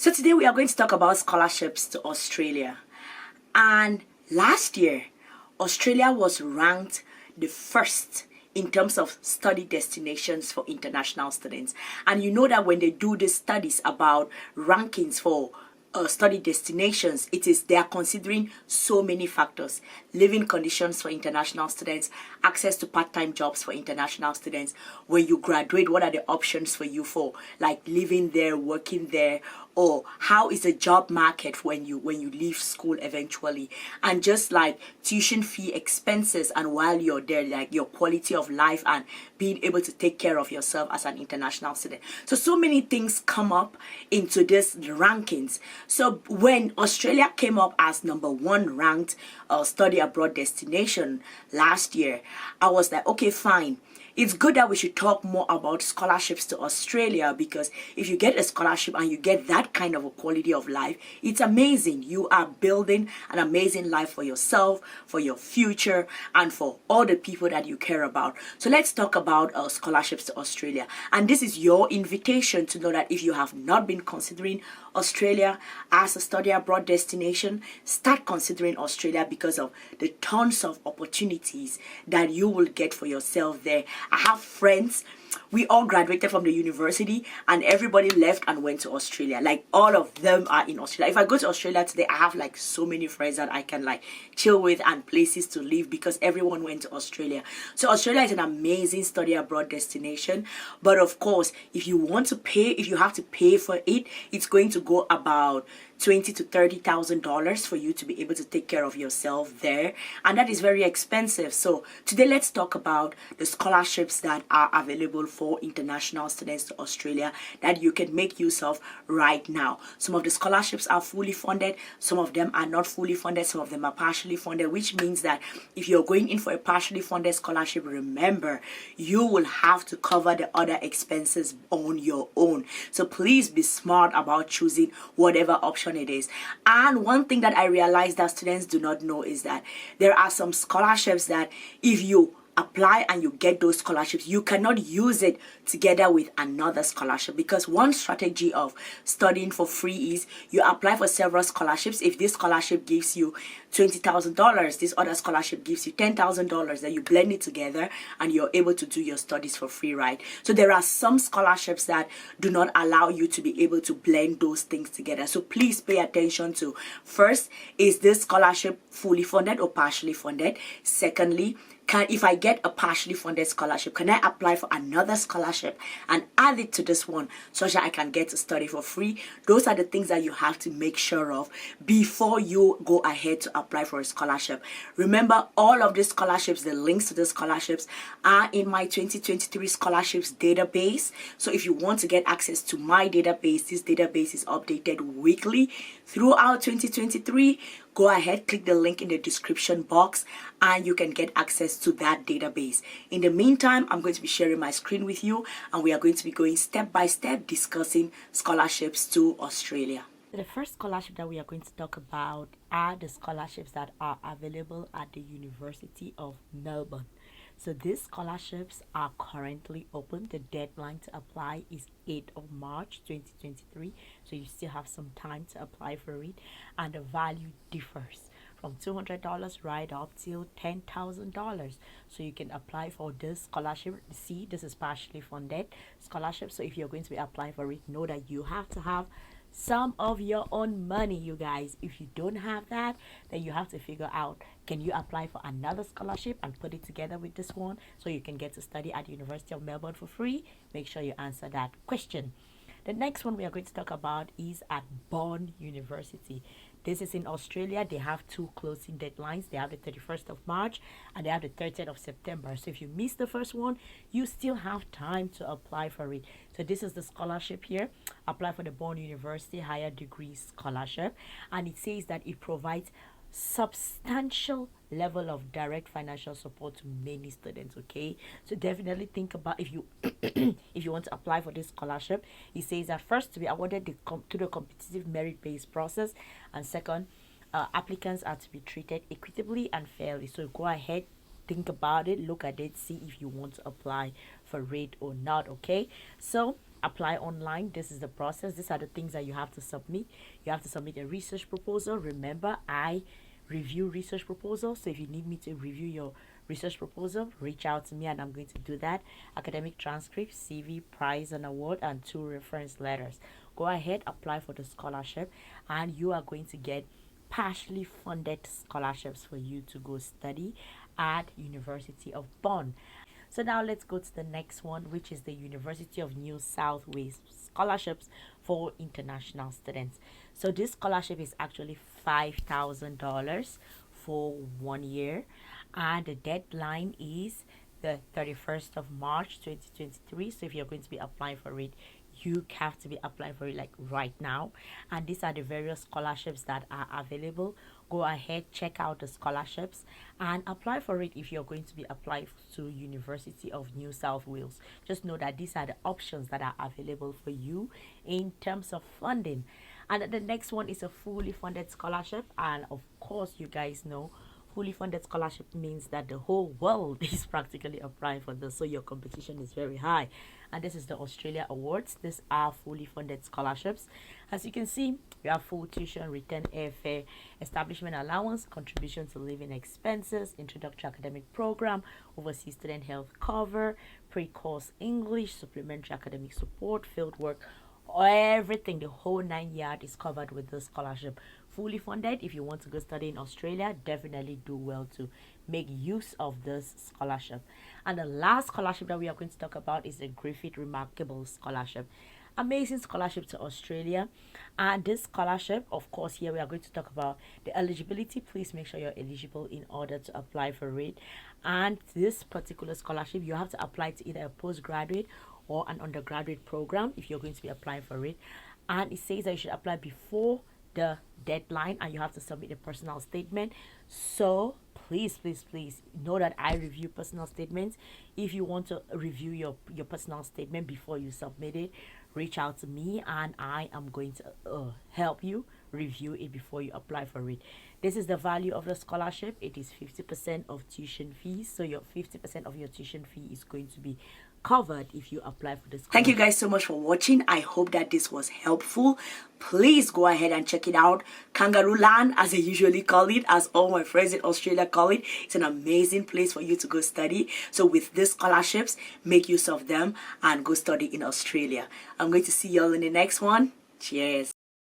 So today we are going to talk about scholarships to Australia. And last year, Australia was ranked the first in terms of study destinations for international students. And you know that when they do these studies about rankings for study destinations, they are considering so many factors: living conditions for international students, access to part-time jobs for international students. When you graduate, what are the options for you for like living there, working there, or how is the job market when you leave school eventually, and just like tuition fee expenses, and while you're there, like your quality of life and being able to take care of yourself as an international student. So many things come up into this rankings. So when Australia came up as number one ranked study abroad destination last year, I was like, okay, fine. It's good that we should talk more about scholarships to Australia, because if you get a scholarship and you get that kind of a quality of life, it's amazing. You are building an amazing life for yourself, for your future, and for all the people that you care about. So let's talk about scholarships to Australia. And this is your invitation to know that if you have not been considering Australia as a study abroad destination, start considering Australia because of the tons of opportunities that you will get for yourself there. I have friends, we all graduated from the university and everybody left and went to Australia. Like all of them are in Australia. If I go to Australia today, I have like so many friends that I can like chill with and places to live because everyone went to Australia. So Australia is an amazing study abroad destination. But of course, if you have to pay for it, it's going to go about $20,000 to $30,000 for you to be able to take care of yourself there, and that is very expensive. So today let's talk about the scholarships that are available for international students to Australia that you can make use of right now. Some of the scholarships are fully funded, some of them are not fully funded, some of them are partially funded, which means that if you're going in for a partially funded scholarship, remember you will have to cover the other expenses on your own. So please be smart about choosing whatever option it is. And one thing that I realized that students do not know is that there are some scholarships that if you apply and you get those scholarships, you cannot use it together with another scholarship, because one strategy of studying for free is you apply for several scholarships. If this scholarship gives you $20,000, this other scholarship gives you $10,000, then you blend it together and you're able to do your studies for free, right? So there are some scholarships that do not allow you to be able to blend those things together. So please pay attention to, first, is this scholarship fully funded or partially funded? Secondly, if I get a partially funded scholarship, can I apply for another scholarship and add it to this one so that I can get to study for free? Those are the things that you have to make sure of before you go ahead to apply for a scholarship. Remember, all of these scholarships, the links to the scholarships are in my 2023 scholarships database. So if you want to get access to my database, this database is updated weekly throughout 2023. Go ahead, click the link in the description box and you can get access to that database. In the meantime, I'm going to be sharing my screen with you and we are going to be going step by step discussing scholarships to Australia. The first scholarship that we are going to talk about are the scholarships that are available at the University of Melbourne. So these scholarships are currently open. The deadline to apply is 8th of March 2023. So you still have some time to apply for it. And the value differs from $200 right up till $10,000. So you can apply for this scholarship. See, this is partially funded scholarship. So if you're going to be applying for it, know that you have to have some of your own money, you guys. If you don't have that, then you have to figure out, can you apply for another scholarship and put it together with this one so you can get to study at the University of Melbourne for free? Make sure you answer that question. The next one we are going to talk about is at Bond University. This is in Australia. They have two closing deadlines. They have the 31st of March and they have the 30th of September. So if you miss the first one, you still have time to apply for it. So this is the scholarship here. Apply for the Bond University Higher Degree Scholarship. And it says that it provides substantial level of direct financial support to many students. Okay, so definitely think about if you if you want to apply for this scholarship. It says that first, to be awarded to the competitive merit-based process, and second, applicants are to be treated equitably and fairly. So go ahead, think about it, look at it, see if you want to apply for it or not. Okay, so apply online. This is the process. These are the things that you have to submit. You have to submit a research proposal. Remember, I review research proposals, so if you need me to review your research proposal, reach out to me and I'm going to do that. Academic transcript, CV, prize and award, and 2 reference letters. Go ahead, apply for the scholarship, and you are going to get partially funded scholarships for you to go study at University of Bonn. So now let's go to the next one, which is the University of New South Wales scholarships for international students. So this scholarship is actually $5,000 for 1 year, and the deadline is the 31st of March 2023. So if you're going to be applying for it, you have to be applying for it like right now. And these are the various scholarships that are available. Go ahead, check out the scholarships and apply for it if you're going to be applying to University of New South Wales. Just know that these are the options that are available for you in terms of funding. And the next one is a fully funded scholarship, and of course you guys know fully funded scholarship means that the whole world is practically applying for this, so your competition is very high. And this is the Australia Awards. These are fully funded scholarships. As you can see, we have full tuition, return airfare, establishment allowance, contribution to living expenses, introductory academic program, overseas student health cover, pre-course English, supplementary academic support, field work, everything, the whole 9 yards is covered with this scholarship. Fully funded. If you want to go study in Australia, definitely do well to make use of this scholarship. And the last scholarship that we are going to talk about is the Griffith Remarkable Scholarship. Amazing scholarship to Australia. And this scholarship, of course, here we are going to talk about the eligibility. Please make sure you're eligible in order to apply for it. And this particular scholarship, you have to apply to either a postgraduate or an undergraduate program if you're going to be applying for it. And it says that you should apply before the deadline and you have to submit a personal statement. So please know that I review personal statements. If you want to review your personal statement before you submit it, reach out to me and I am going to help you review it before you apply for it. This is the value of the scholarship. It is 50% of tuition fees, so your 50% of your tuition fee is going to be covered if you apply for this. Thank you guys so much for watching. I hope that this was helpful. Please go ahead and check it out. Kangaroo Land, as I usually call it, as all my friends in Australia call it. It's an amazing place for you to go study. So with these scholarships, make use of them and go study in Australia. I'm going to see you all in the next one. Cheers.